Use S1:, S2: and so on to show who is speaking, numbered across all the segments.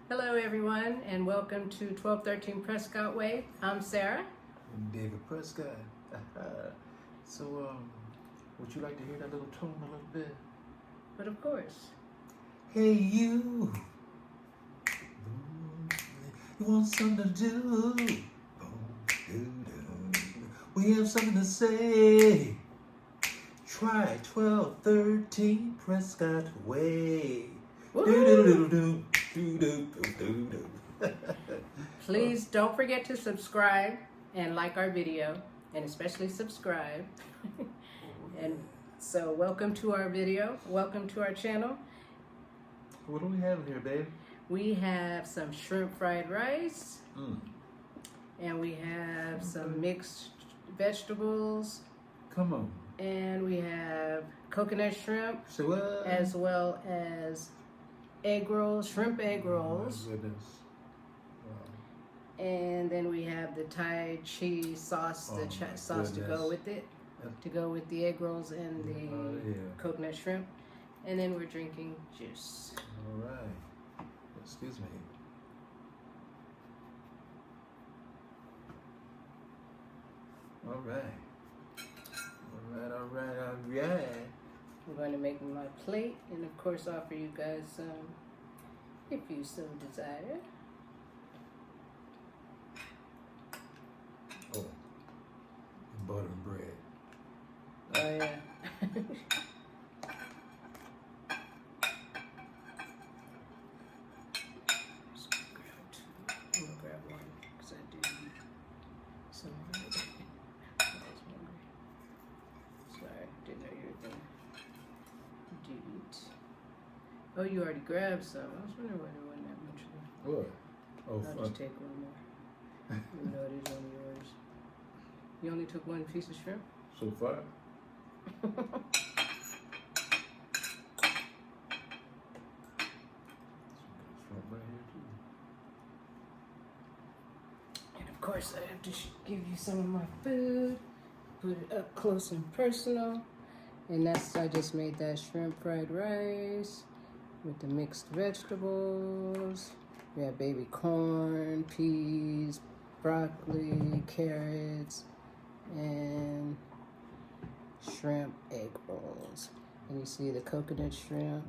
S1: Hello everyone and welcome to 1213 Prescott Way. I'm Sarah.
S2: I'm David Prescott. So, would you like to hear that little tone a little bit?
S1: But of course.
S2: Hey you, you want something to do? We have something to say. Try 1213 Prescott Way.
S1: Please don't forget to subscribe and like our video, and especially subscribe. And so welcome to our video. Welcome to our channel.
S2: What do we have here, babe?
S1: We have some shrimp fried rice. And we have some mixed vegetables.
S2: Come on.
S1: And we have coconut shrimp.
S2: So what?
S1: As well as egg rolls, shrimp egg rolls.
S2: Oh my goodness. Wow.
S1: And then we have the Thai cheese sauce, sauce to go with it, to go with the egg rolls and the coconut shrimp. And then we're drinking juice.
S2: All right. Excuse me. All right. All right.
S1: I'm going to make my plate and of course offer you guys some if you so desire.
S2: Oh, butter and bread.
S1: Oh yeah. I'm gonna grab one because I do need some. I was hungry. Sorry, didn't know you were gonna do it. Oh, you already grabbed some. I was wondering why there wasn't that much left.
S2: What? Oh,
S1: I'll just take one more. You know it is only yours. You only took one piece of shrimp?
S2: so far. Shrimp right here too.
S1: And of course, I have to give you some of my food, put it up close and personal. And I just made that shrimp fried rice with the mixed vegetables. We have baby corn, peas, broccoli, carrots, and shrimp egg rolls. And you see the coconut shrimp.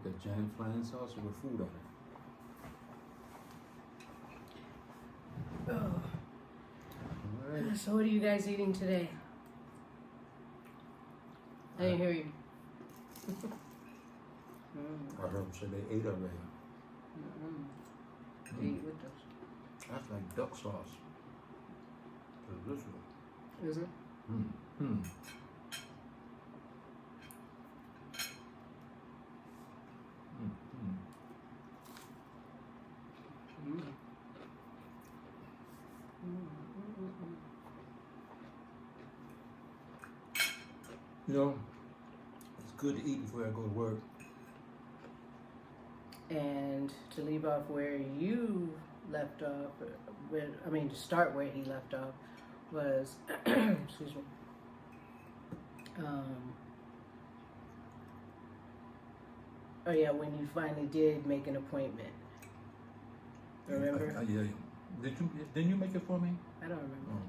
S2: We got giant flying saucer with food on it.
S1: Oh.
S2: All right.
S1: So what are you guys eating today? I didn't hear you.
S2: I heard them say they ate already.
S1: Eat with us.
S2: That's like duck sauce. Delicious.
S1: Is it?
S2: You know, it's good to eat before I go to work.
S1: And to leave off where you left off, to start where he left off was, excuse me, oh yeah, when you finally did make an appointment. Remember?
S2: Yeah. Didn't you make it for me?
S1: I don't remember.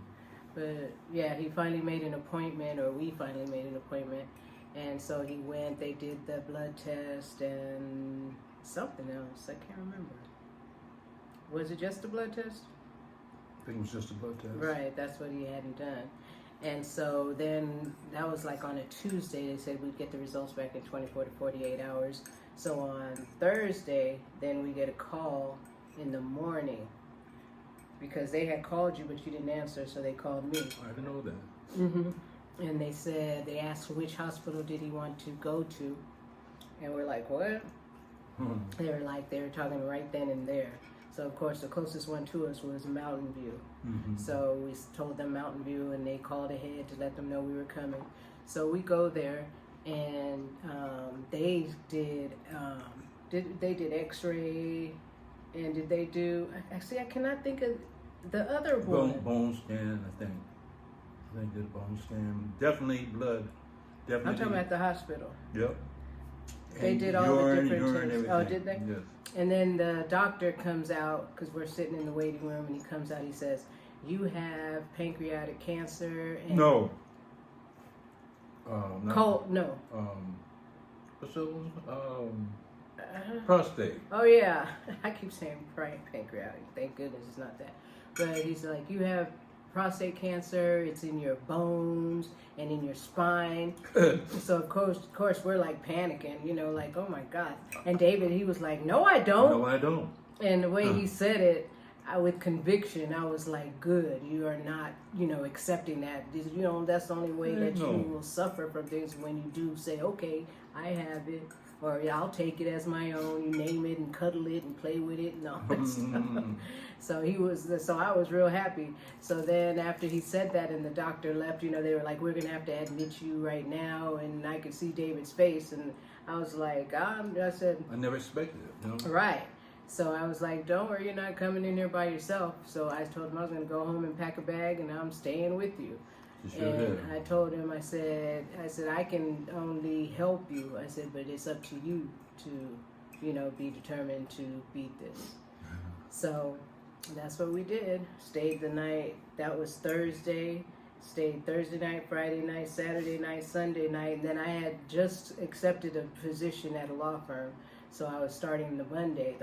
S1: But yeah, he finally made an appointment, or we finally made an appointment. And so he went, they did the blood test and something else. I can't remember. Was it just a blood test?
S2: I think it was just a blood test.
S1: Right, that's what he hadn't done. And so then that was like on a Tuesday. They said we'd get the results back in 24 to 48 hours. So on Thursday, then we get a call in the morning because they had called you, but you didn't answer, so they called me.
S2: I didn't know that.
S1: And they said, they asked which hospital did he want to go to. And we're like, what? They were talking right then and there. So of course the closest one to us was Mountain View. So we told them Mountain View, and they called ahead to let them know we were coming. So we go there, and they did X-ray, and did they do? Actually, I cannot think of the other one.
S2: Bone scan, I think. They did a bone scan. Definitely blood. Definitely.
S1: I'm talking about the hospital.
S2: Yep.
S1: They did all the different tests. Oh, did they?
S2: Yes.
S1: And then the doctor comes out, because we're sitting in the waiting room, and he comes out, he says, you have pancreatic cancer. And
S2: No.
S1: No.
S2: What's the prostate.
S1: Oh, yeah. I keep saying pancreatic. Thank goodness it's not that. But he's like, you have prostate cancer. It's in your bones and in your spine. So, of course, we're like panicking, you know, like, oh, my God. And David, he was like, no, I don't.
S2: No, I don't.
S1: And the way he said it, with conviction, I was like, good, you are not, you know, accepting that. You know, that's the only way that you will suffer from things, when you do say, okay, I have it, or I'll take it as my own, you name it and cuddle it and play with it and all that stuff. So I was real happy. So then after he said that and the doctor left, you know, they were like, we're going to have to admit you right now. And I could see David's face, and I was like, I said,
S2: I never expected it, you know?
S1: Right. So I was like, don't worry, you're not coming in here by yourself. So I told him I was going to go home and pack a bag, and I'm staying with you.
S2: You sure
S1: And
S2: did.
S1: I told him, I said, I can only help you. I said, but it's up to you to, you know, be determined to beat this. So that's what we did. Stayed the night. That was Thursday. Stayed Thursday night, Friday night, Saturday night, Sunday night. And then I had just accepted a position at a law firm. So I was starting the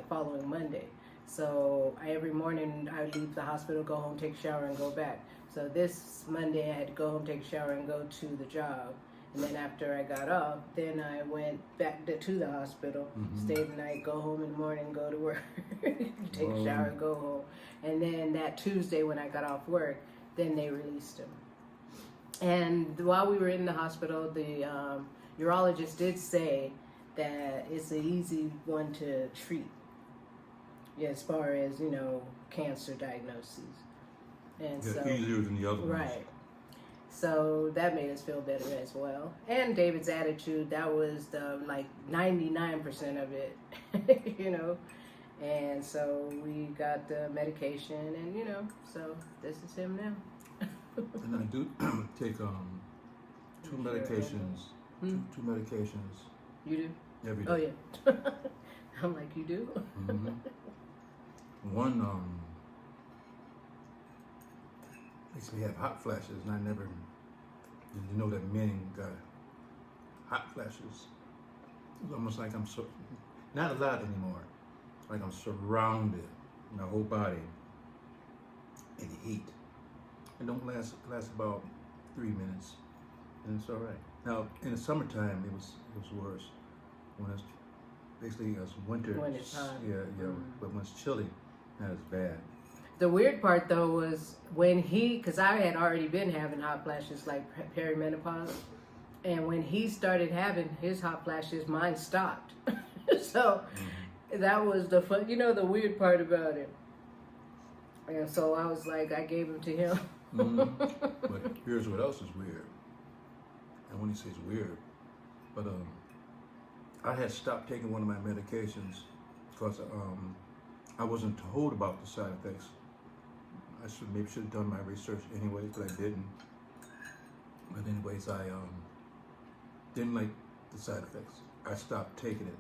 S1: following Monday. So every morning I would leave the hospital, go home, take a shower, and go back. So this Monday I had to go home, take a shower, and go to the job. And then after I got off, then I went back to the hospital, stayed the night, go home in the morning, go to work, take a shower, go home. And then that Tuesday when I got off work, then they released him. And while we were in the hospital, the urologist did say that it's an easy one to treat, as far as, you know, cancer diagnoses. And so
S2: easier than the other ones.
S1: Right. So that made us feel better as well. And David's attitude, that was the like 99% of it, you know. And so we got the medication, and, you know, so this is him now.
S2: And I do take two medications. Two medications.
S1: You do?
S2: Every day.
S1: Oh, yeah. I'm like, you do?
S2: One makes me have hot flashes, and I never, you know, that men got hot flashes. It's almost like I'm not a lot anymore. Like I'm surrounded, my whole body, in heat. It don't last about 3 minutes, and it's all right. Now in the summertime, it was worse. When it's basically it's winter.
S1: When it's hot.
S2: Yeah. But when it's chilly, not as bad.
S1: The weird part, though, was when because I had already been having hot flashes, like perimenopause, and when he started having his hot flashes, mine stopped. So that was the fun, you know, the weird part about it. And so I was like, I gave him to him.
S2: But here's what else is weird. And when he says weird, but I had stopped taking one of my medications because I wasn't told about the side effects. I maybe should have done my research anyway, but I didn't. But anyways, I didn't like the side effects. I stopped taking it,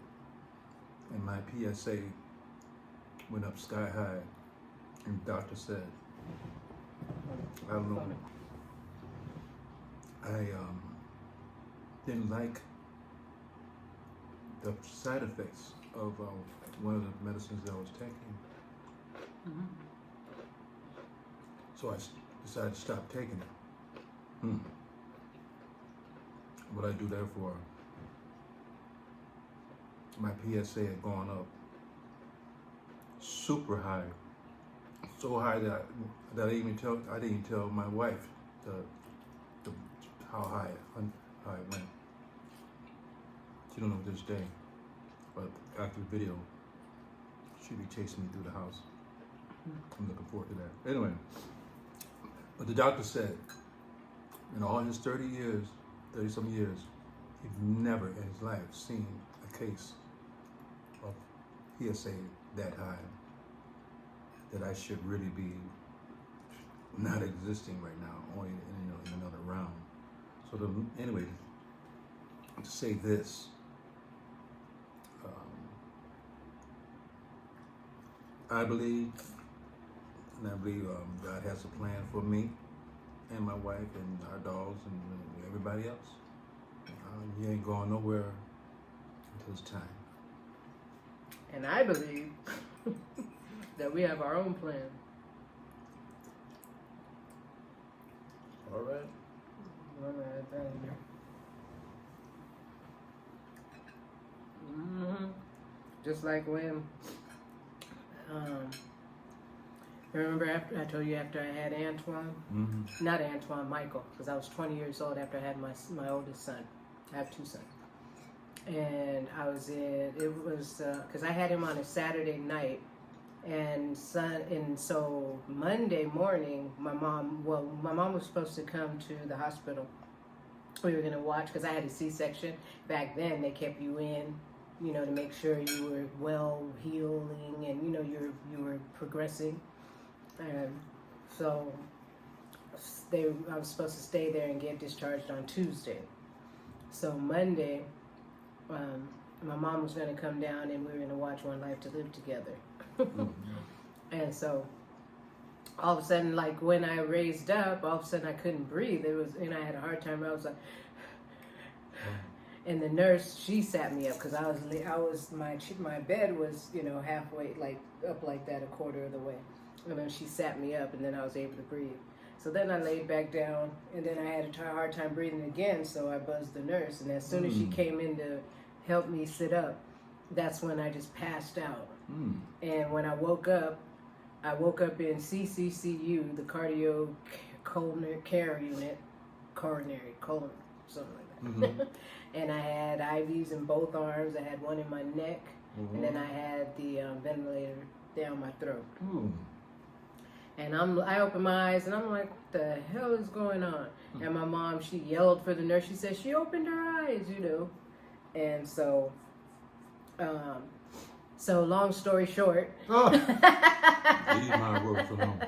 S2: and my PSA went up sky high. And the doctor said, I don't know, I didn't like the side effects of one of the medicines that I was taking. So I decided to stop taking it. What I do therefore, my PSA had gone up super high, so high that I didn't even tell my wife how high it went. She don't know this day, but after the video, she'll be chasing me through the house. I'm looking forward to that. Anyway, but the doctor said, in all his 30-some years, he's never in his life seen a case of PSA that high, that I should really be not existing right now, only in another round. So anyway, to say this, I believe, and I believe God has a plan for me and my wife and our dogs and everybody else. You ain't going nowhere until it's time.
S1: And I believe that we have our own plan.
S2: All right.
S1: Let me add that in there. Mm-hmm. Just like when, remember after I told you after I had Antoine, not Antoine, Michael, because I was 20 years old after I had my oldest son. I have two sons. And I was because I had him on a Saturday night, and so Monday morning, my mom was supposed to come to the hospital. We were going to watch, because I had a C-section. Back then, they kept you in, to make sure you were well healing and, you were progressing. And so I was supposed to stay there and get discharged on Tuesday. So Monday, my mom was going to come down and we were going to watch One Life to Live together. And so all of a sudden, like when I raised up, all of a sudden I couldn't breathe. I had a hard time. I was like, and the nurse, she sat me up because my bed was, halfway, like up like that, a quarter of the way. And then she sat me up and then I was able to breathe. So then I laid back down and then I had a hard time breathing again. So I buzzed the nurse. And as soon as she came in to help me sit up, that's when I just passed out. And when I woke up in CCCU, the cardio coronary care unit, coronary, colon, something like that. And I had IVs in both arms. I had one in my neck, and then I had the ventilator down my throat. And I opened my eyes, and I'm like, what the hell is going on? And my mom, she yelled for the nurse. She said she opened her eyes, And so, long story short.
S2: My word for long.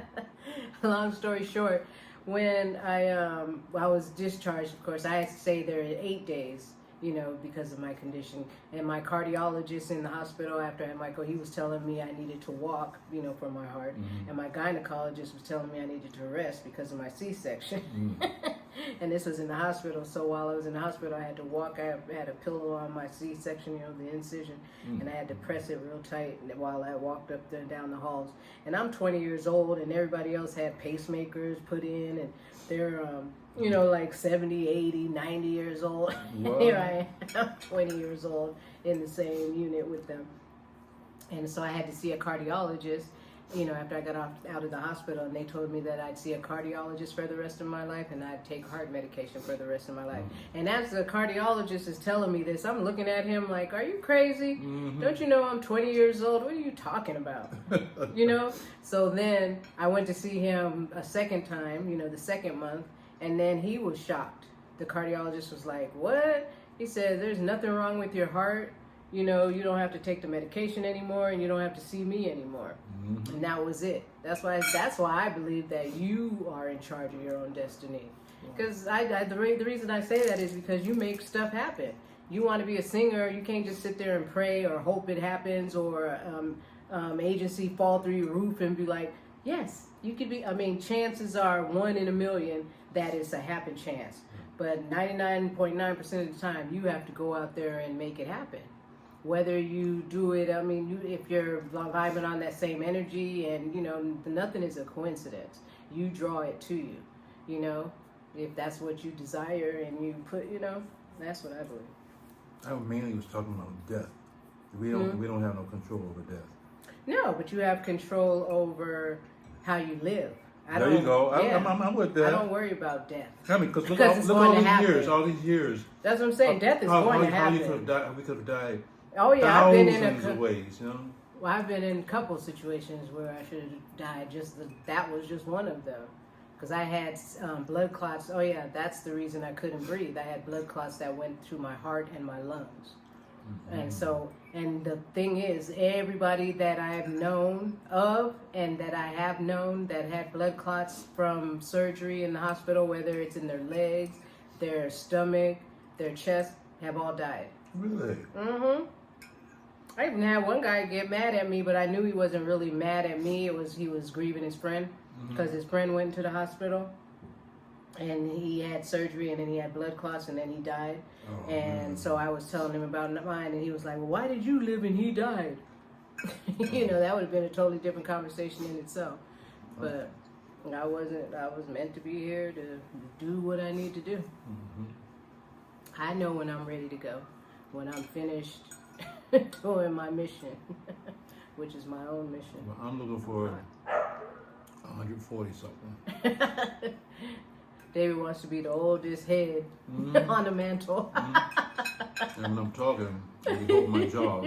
S1: Long story short, when I was discharged, of course, I had to stay there 8 days, because of my condition. And my cardiologist in the hospital after I had Michael, he was telling me I needed to walk, for my heart. And my gynecologist was telling me I needed to rest because of my C-section. And this was in the hospital. So while I was in the hospital, I had to walk. I had a pillow on my C-section, the incision, and I had to press it real tight while I walked up there and down the halls. And I'm 20 years old, and everybody else had pacemakers put in, and they're, like 70, 80, 90 years old. Here I am, 20 years old in the same unit with them. And so I had to see a cardiologist, after I got out of the hospital, and they told me that I'd see a cardiologist for the rest of my life and I'd take heart medication for the rest of my life. And as the cardiologist is telling me this, I'm looking at him like, are you crazy? Don't you know I'm 20 years old? What are you talking about? So then I went to see him a second time, the second month, and then he was shocked. The cardiologist was like, what? He said, there's nothing wrong with your heart. You don't have to take the medication anymore, and you don't have to see me anymore. And that was it. That's why I believe that you are in charge of your own destiny. Because the reason I say that is because you make stuff happen. You want to be a singer, you can't just sit there and pray or hope it happens, or agency fall through your roof and be like, yes, you could be. Chances are 1 in a million that is a happen chance. But 99.9% of the time, you have to go out there and make it happen. Whether you do it, if you're vibing on that same energy, and nothing is a coincidence. You draw it to you, if that's what you desire, and you put, that's what I believe.
S2: I mainly was talking about death. We don't have no control over death.
S1: No, but you have control over how you live.
S2: There you go. Yeah. I'm with that.
S1: I don't worry about death.
S2: Because look all these years.
S1: That's what I'm saying. Death is going to happen.
S2: We could have died.
S1: Oh yeah,
S2: thousands of ways,
S1: Well, I've been in a couple situations where I should have died. That was just one of them, because I had blood clots. Oh yeah, that's the reason I couldn't breathe. I had blood clots that went through my heart and my lungs. And the thing is, everybody that I've known of and that I have known that had blood clots from surgery in the hospital, whether it's in their legs, their stomach, their chest, have all died.
S2: Really?
S1: I even had one guy get mad at me, but I knew he wasn't really mad at me. He was grieving his friend because his friend went to the hospital and he had surgery and then he had blood clots and then he died.
S2: Oh,
S1: and
S2: man.
S1: so I was telling him about mine and he was like, well, why did you live and he died? You know, that would have been a totally different conversation in itself. But I was meant to be here to do what I need to do. I know when I'm ready to go, when I'm finished doing my mission, which is my own mission.
S2: Well, I'm looking for 140 something.
S1: David wants to be the oldest head on the mantle.
S2: And when I'm talking, I hold my jaw,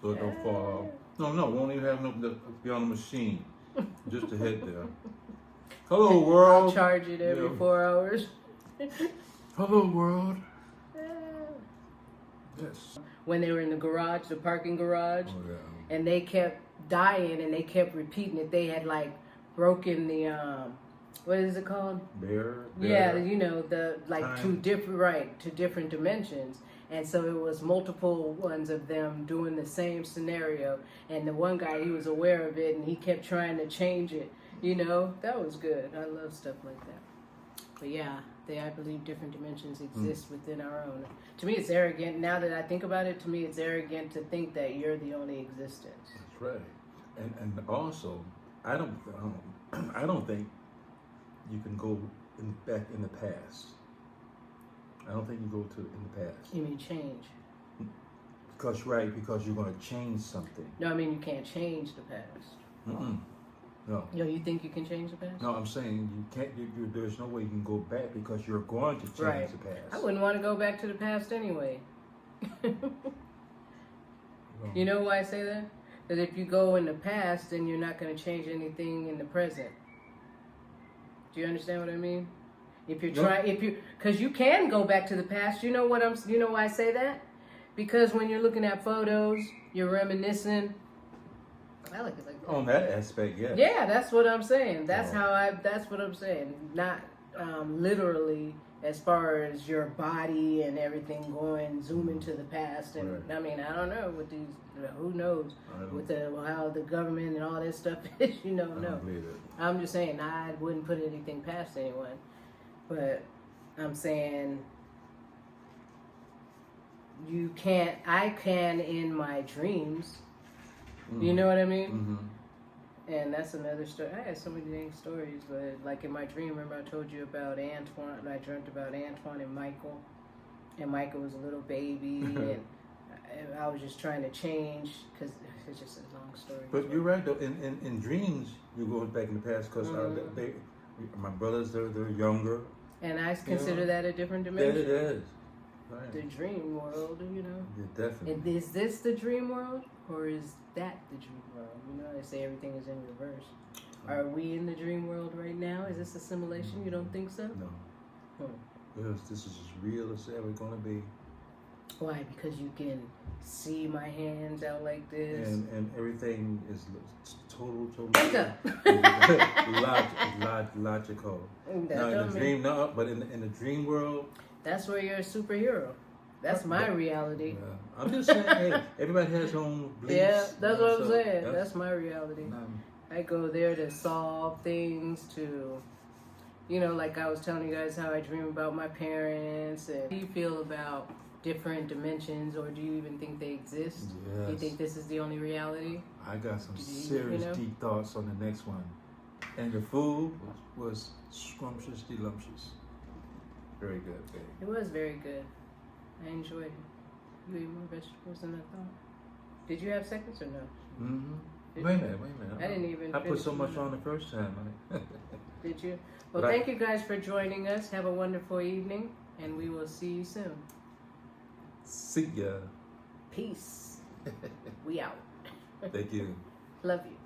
S2: so it don't fall off. No, won't even have enough to be on the machine. Just the head there. Hello, world.
S1: I'll charge it every 4 hours.
S2: Hello, world. Yes.
S1: When they were in the garage, the parking garage,
S2: Oh, yeah.
S1: and they kept dying and they kept repeating it. They had like broken the what is it called?
S2: Bear.
S1: Yeah, you know, the like
S2: Time.
S1: to different dimensions. And so it was multiple ones of them doing the same scenario. And the one guy, he was aware of it and he kept trying to change it. You know, that was good. I love stuff like that. But yeah, I believe different dimensions exist within our own. To me, it's arrogant. Now that I think about it, to me, it's arrogant to think that you're the only existence.
S2: That's right. And also, I don't think you can go back in the past. I don't think you go to in the past.
S1: You mean change?
S2: Because you're going to change something.
S1: No, I mean you can't change the past.
S2: No.
S1: You know, you think you can change the past?
S2: No, I'm saying you can't. There's no way you can go back because you're going to change the past.
S1: I wouldn't want to go back to the past anyway. You know why I say that? Because if you go in the past, then you're not going to change anything in the present. Do you understand what I mean? If you're because you can go back to the past. You know why I say that? Because when you're looking at photos, you're reminiscing. I like it like that.
S2: On that aspect, yeah.
S1: Yeah, that's what I'm saying. That's what I'm saying. Not literally as far as your body and everything zooming to the past. And
S2: Right.
S1: I mean, I don't know with these, who knows with how the government and all that stuff is,
S2: I don't believe it.
S1: I'm just saying I wouldn't put anything past anyone. But I'm saying I can in my dreams. You know what I mean? And that's another story. I had so many dang stories, but like in my dream, remember I told you about Antoine, and I dreamt about Antoine and Michael was a little baby, and I was just trying to change, because it's just a long story.
S2: But you're right, though. In dreams, you go back in the past because my brothers, they're younger.
S1: And I consider that a different
S2: That
S1: dimension.
S2: it is. Right.
S1: The dream world, you know.
S2: Yeah, definitely.
S1: And is this the dream world, or is that the dream world? You know, they say everything is in reverse. Are we in the dream world right now? Is this a simulation? You don't think so?
S2: No. Because this is as real as ever going to be.
S1: Why? Because you can see my hands out like this.
S2: And everything is total.
S1: Wake up!
S2: Logical.
S1: That
S2: Now in
S1: don't
S2: the
S1: mean-
S2: dream, no, but in the dream world.
S1: That's where you're a superhero. That's my reality.
S2: Yeah. I'm just saying, hey, everybody has their own beliefs.
S1: Yeah, that's what I'm
S2: so
S1: saying. That's my reality.
S2: Um,
S1: I go there to solve things, to, you know, like I was telling you guys how I dream about my parents. And how do you feel about different dimensions, or do you even think they exist?
S2: Yes.
S1: Do you think this is the only reality?
S2: I got some serious deep thoughts on the next one. And the food was scrumptious, delumptious. Very good, baby.
S1: It was very good. I enjoyed it. You ate more vegetables than I thought. Did you have seconds or no?
S2: Mm-hmm. Wait a minute.
S1: I didn't even
S2: I put
S1: finish
S2: so much
S1: mine.
S2: on the first time.
S1: Did you? Well,
S2: But
S1: thank you guys for joining us. Have a wonderful evening, and we will see you soon.
S2: See ya.
S1: Peace. We out.
S2: Thank you.
S1: Love you.